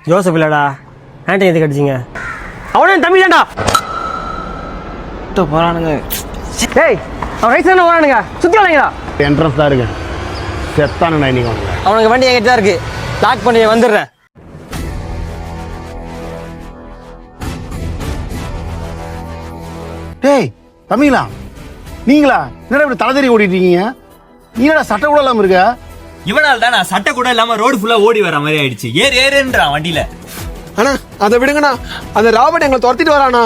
Joseph இல்லடா, ஆண்டனி எதுக்கு அடிச்சிங்க? அவனே தம்பி தான்டா. போறானுங்க. டேய், அவன் ரைஸ் தானே போறானுங்க, சுற்றி வராங்களா? என்ட்ரன்ஸ் தான் இருக்கு. செத்தானுண்ணா இன்னைக்கு வாங்க. அவனுக்கு வண்டி என்கிட்ட தான் இருக்கு, லாக் பண்ணி வந்துடுறேன். டேய் தம்பிங்களா, நீங்களா என்னடா இப்படி தலைதறி ஓடிட்டு இருக்கீங்க? நீங்களா சட்டை கூட இல்லாம இருக்க? இவனால தான் நான் சட்டை கூட இல்லாம ரோடு ஃபுல்லா ஓடி வர மாதிரி ஆயிடுச்சு. ஏறுன்றான் வண்டியில. அண்ணா அதை விடுங்கண்ணா, அந்த ராபர்ட் எங்களை துரத்திட்டு வரானா?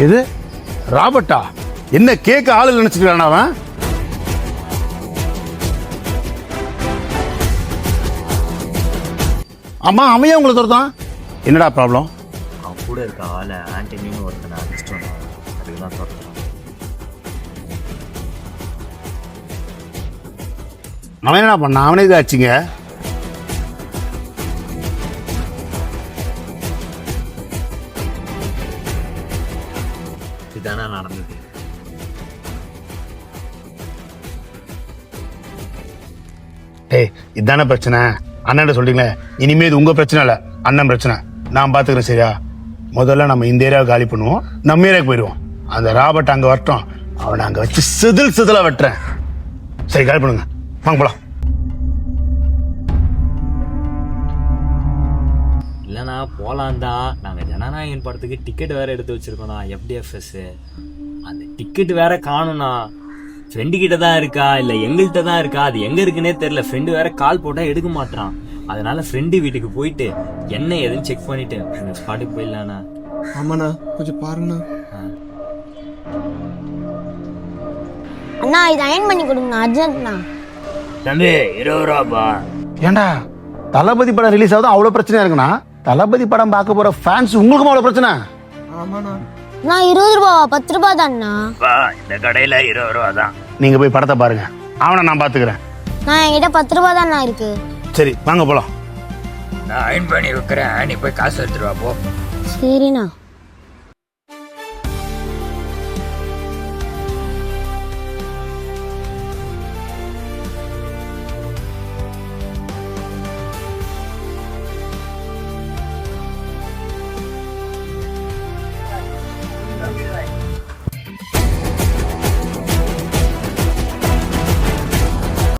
எது ராபர்ட்டா? என்ன கேட்க ஆளு நினைச்சுக்கிறான் அவன்? அம்மா அவன் உங்களை துரத்தான்? என்னடா ப்ராப்ளம்? அவன் கூட இருக்க ஆளை ஆண்டனின்னு ஒருத்தனை அடிச்சிட்டோம். அதுக்குதான் சொல்றேன். அவன் என்ன பண்ணான்? அவனே இதை ஆச்சுங்க. இதுதானே நடந்தது. டேய் இதானே பிரச்சனை? அண்ணன் சொல்றீங்களே, இனிமே இது உங்க பிரச்சனை இல்ல, அண்ணன் பிரச்சனை. நான் பாத்துக்கிறேன் சரியா? முதல்ல நம்ம இந்த ஏரியாவை காலி பண்ணுவோம், நம்ம ஏரியாவுக்கு போயிடுவோம். அந்த ராபர்ட் அங்க வரட்டும், அவனை அங்க வச்சு சிதிலா வெட்டுறேன். சரி காலி பண்ணுங்க, வாங்க போலாம். இல்லைண்ணா போலாம் தான். நாங்கள் ஜனநாயகன் படத்துக்கு டிக்கெட் வேற எடுத்து வச்சிருக்கோண்ணா, FDFS. அந்த டிக்கெட் வேற காணும்ண்ணா. ஃப்ரெண்டு கிட்ட தான் இருக்கா இல்லை எங்கள்கிட்ட தான் இருக்கா, அது எங்கே இருக்குன்னே தெரியல. ஃப்ரெண்டு வேற கால் போட்டால் எடுக்க மாட்டான். அதனால ஃப்ரெண்டு வீட்டுக்கு போயிட்டு என்ன ஏதுன்னு செக் பண்ணிட்டு அந்த ஸ்பாட்டுக்கு போயிடலாண்ணா. ஆமாண்ணா, கொஞ்சம் பாருங்கண்ணா. அண்ணா இது அயன் பண்ணி கொடுங்கண்ணா, அர்ஜென்ட்ண்ணா. தம்பி 20 ரூபாப்பா. ஏண்டா தளபதி படம் ரிலீஸ் ஆகுது அவ்வளவு பிரச்சனையா இருக்குண்ணா? தளபதி படம் பார்க்க போற ஃபேன்ஸ் உங்களுக்கும் அவ்வளவு பிரச்சனை? ஆமாண்ணா. நான் 20 ரூபாவா? 10 ரூபா தான்ண்ணா. இந்த கடையில் 20 ரூபா தான். நீங்க போய் படத்தை பாருங்க, அவனை நான் பாத்துக்கிறேன். நான் என்கிட்ட 10 ரூபா தான்ண்ணா இருக்கு. சரி வாங்க போலாம். நான் அயன் பண்ணி வைக்கிறேன், நீ போய் காசு எடுத்துட்டு வா போ. சரிண்ணா.